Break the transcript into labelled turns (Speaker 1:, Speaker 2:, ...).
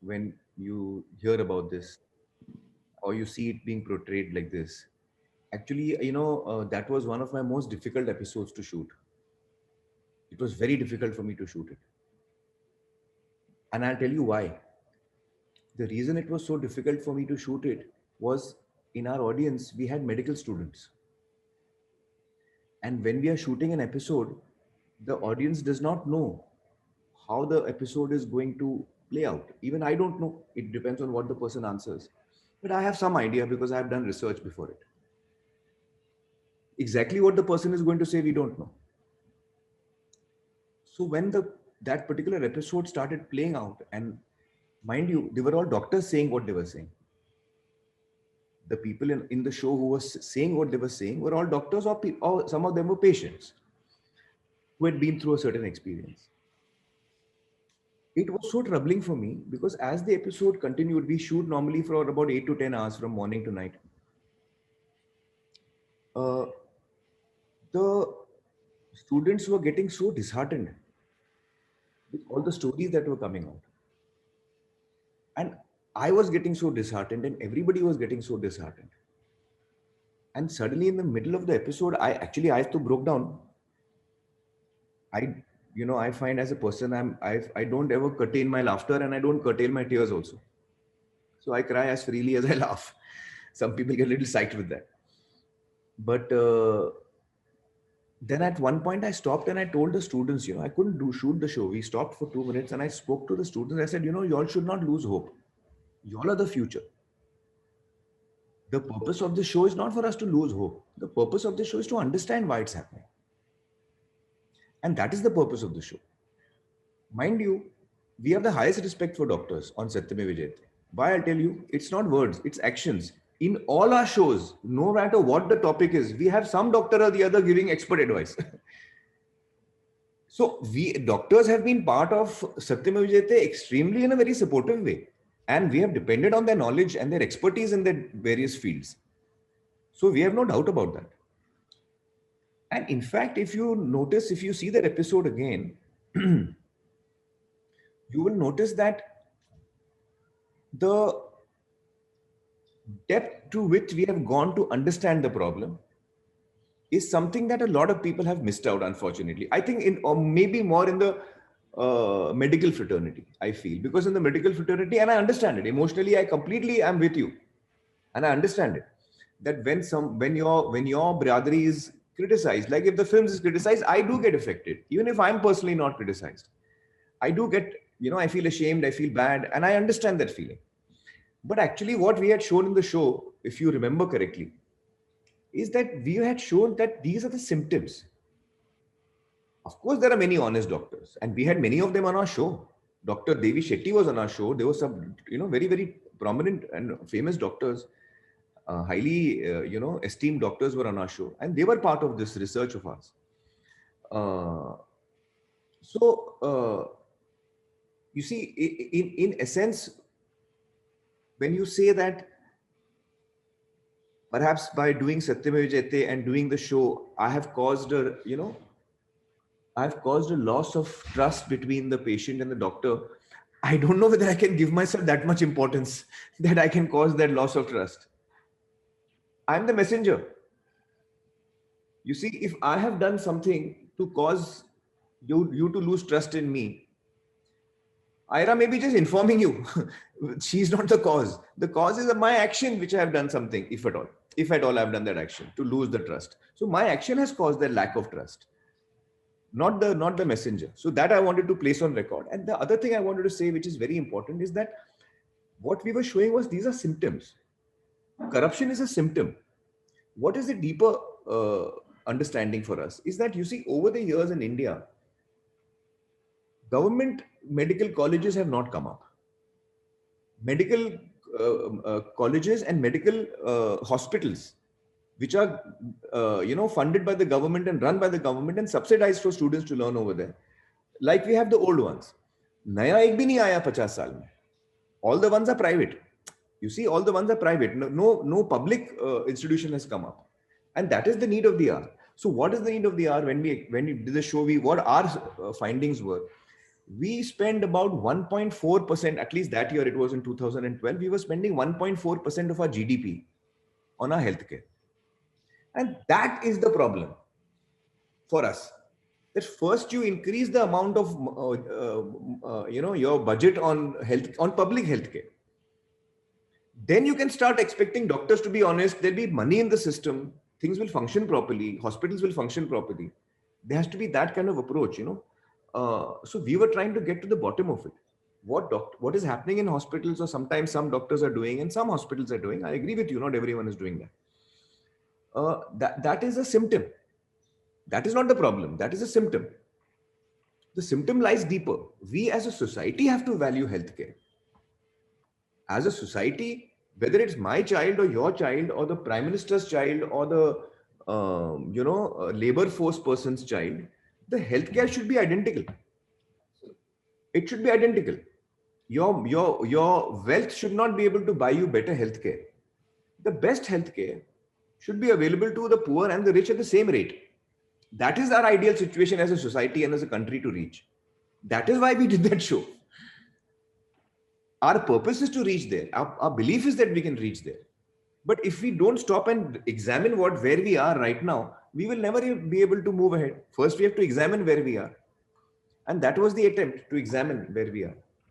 Speaker 1: when you hear about this or you see it being portrayed like this. Actually, that was one of my most difficult episodes to shoot. It was very difficult for me to shoot it. And I'll tell you why. The reason it was so difficult for me to shoot it was, in our audience, we had medical students. And when we are shooting an episode, the audience does not know how the episode is going to play out. Even I don't know. It depends on what the person answers. But I have some idea because I have done research before it. Exactly what the person is going to say, we don't know. So when that particular episode started playing out, and mind you, they were all doctors saying what they were saying. The people in the show who was saying what they were saying were all doctors, or some of them were patients who had been through a certain experience. It was so troubling for me because as the episode continued, we shoot normally for about 8 to 10 hours from morning to night. Uh, the students were getting so disheartened with all the stories that were coming out. And I was getting so disheartened, and everybody was getting so disheartened. And suddenly, in the middle of the episode, I have to broke down. I find as a person, I don't ever curtail my laughter and I don't curtail my tears also. So I cry as freely as I laugh. Some people get a little psyched with that. But then at one point I stopped and I told the students, I couldn't shoot the show. We stopped for 2 minutes and I spoke to the students. I said, you all should not lose hope. You all are the future. The purpose of the show is not for us to lose hope. The purpose of the show is to understand why it's happening. And that is the purpose of the show. Mind you, we have the highest respect for doctors on Satyamev Jayate. Why? I'll tell you, it's not words, it's actions. In all our shows, no matter what the topic is, we have some doctor or the other giving expert advice. So we doctors have been part of Satyamev Jayate extremely in a very supportive way. And we have depended on their knowledge and their expertise in their various fields. So we have no doubt about that. And in fact, if you see that episode again, you will notice that the depth to which we have gone to understand the problem is something that a lot of people have missed out, unfortunately. I think or maybe more in the medical fraternity, I feel, because in the medical fraternity, and I understand it emotionally, I completely am with you, and I understand it, that when your brotherly is criticized, like if the films is criticized, I do get affected, even if I'm personally not criticized. I do get, I feel ashamed, I feel bad, and I understand that feeling. But actually, what we had shown in the show, if you remember correctly, is that we had shown that these are the symptoms. Of course, there are many honest doctors, and we had many of them on our show. Dr. Devi Shetty was on our show. There were some, very, very prominent and famous doctors, highly, esteemed doctors were on our show, and they were part of this research of ours. Uh, so, you see, in essence, when you say that perhaps by doing Satyamev Jayate and doing the show, I've caused a loss of trust between the patient and the doctor. I don't know whether I can give myself that much importance that I can cause that loss of trust. I'm the messenger. You see, if I have done something to cause you to lose trust in me, Ira may be just informing you. She's not the cause. The cause is my action, which I have done something, if at all. If at all I've done that action to lose the trust. So my action has caused that lack of trust, not the messenger. So that I wanted to place on record. And the other thing I wanted to say, which is very important, is that what we were showing was these are symptoms. Corruption is a symptom. What is the deeper understanding for us is that, you see, over the years in India, government medical colleges have not come up. Medical colleges and medical hospitals, which are funded by the government and run by the government and subsidized for students to learn over there, like we have the old ones. Naya ek bhi nahi aaya 50 saal mein. All the ones are private. You see, all the ones are private. No public institution has come up, and that is the need of the hour. So what is the need of the hour? When we did the show, what our findings were We spend about 1.4%, at least that year it was in 2012, we were spending 1.4% of our GDP on our healthcare. And that is the problem for us. That first you increase the amount of, your budget on health, on public healthcare. Then you can start expecting doctors to be honest. There'll be money in the system. Things will function properly. Hospitals will function properly. There has to be that kind of approach, So we were trying to get to the bottom of it. What is happening in hospitals, or sometimes some doctors are doing and some hospitals are doing. I agree with you. Not everyone is doing that. That is a symptom. That is not the problem. That is a symptom. The symptom lies deeper. We as a society have to value healthcare. As a society, whether it's my child or your child or the prime minister's child or the labor force person's child, the healthcare should be identical. It should be identical. Your wealth should not be able to buy you better healthcare. The best healthcare should be available to the poor and the rich at the same rate. That is our ideal situation as a society and as a country to reach. That is why we did that show. Our purpose is to reach there. Our belief is that we can reach there. But if we don't stop and examine where we are right now, we will never be able to move ahead. First, we have to examine where we are. And that was the attempt, to examine where we are.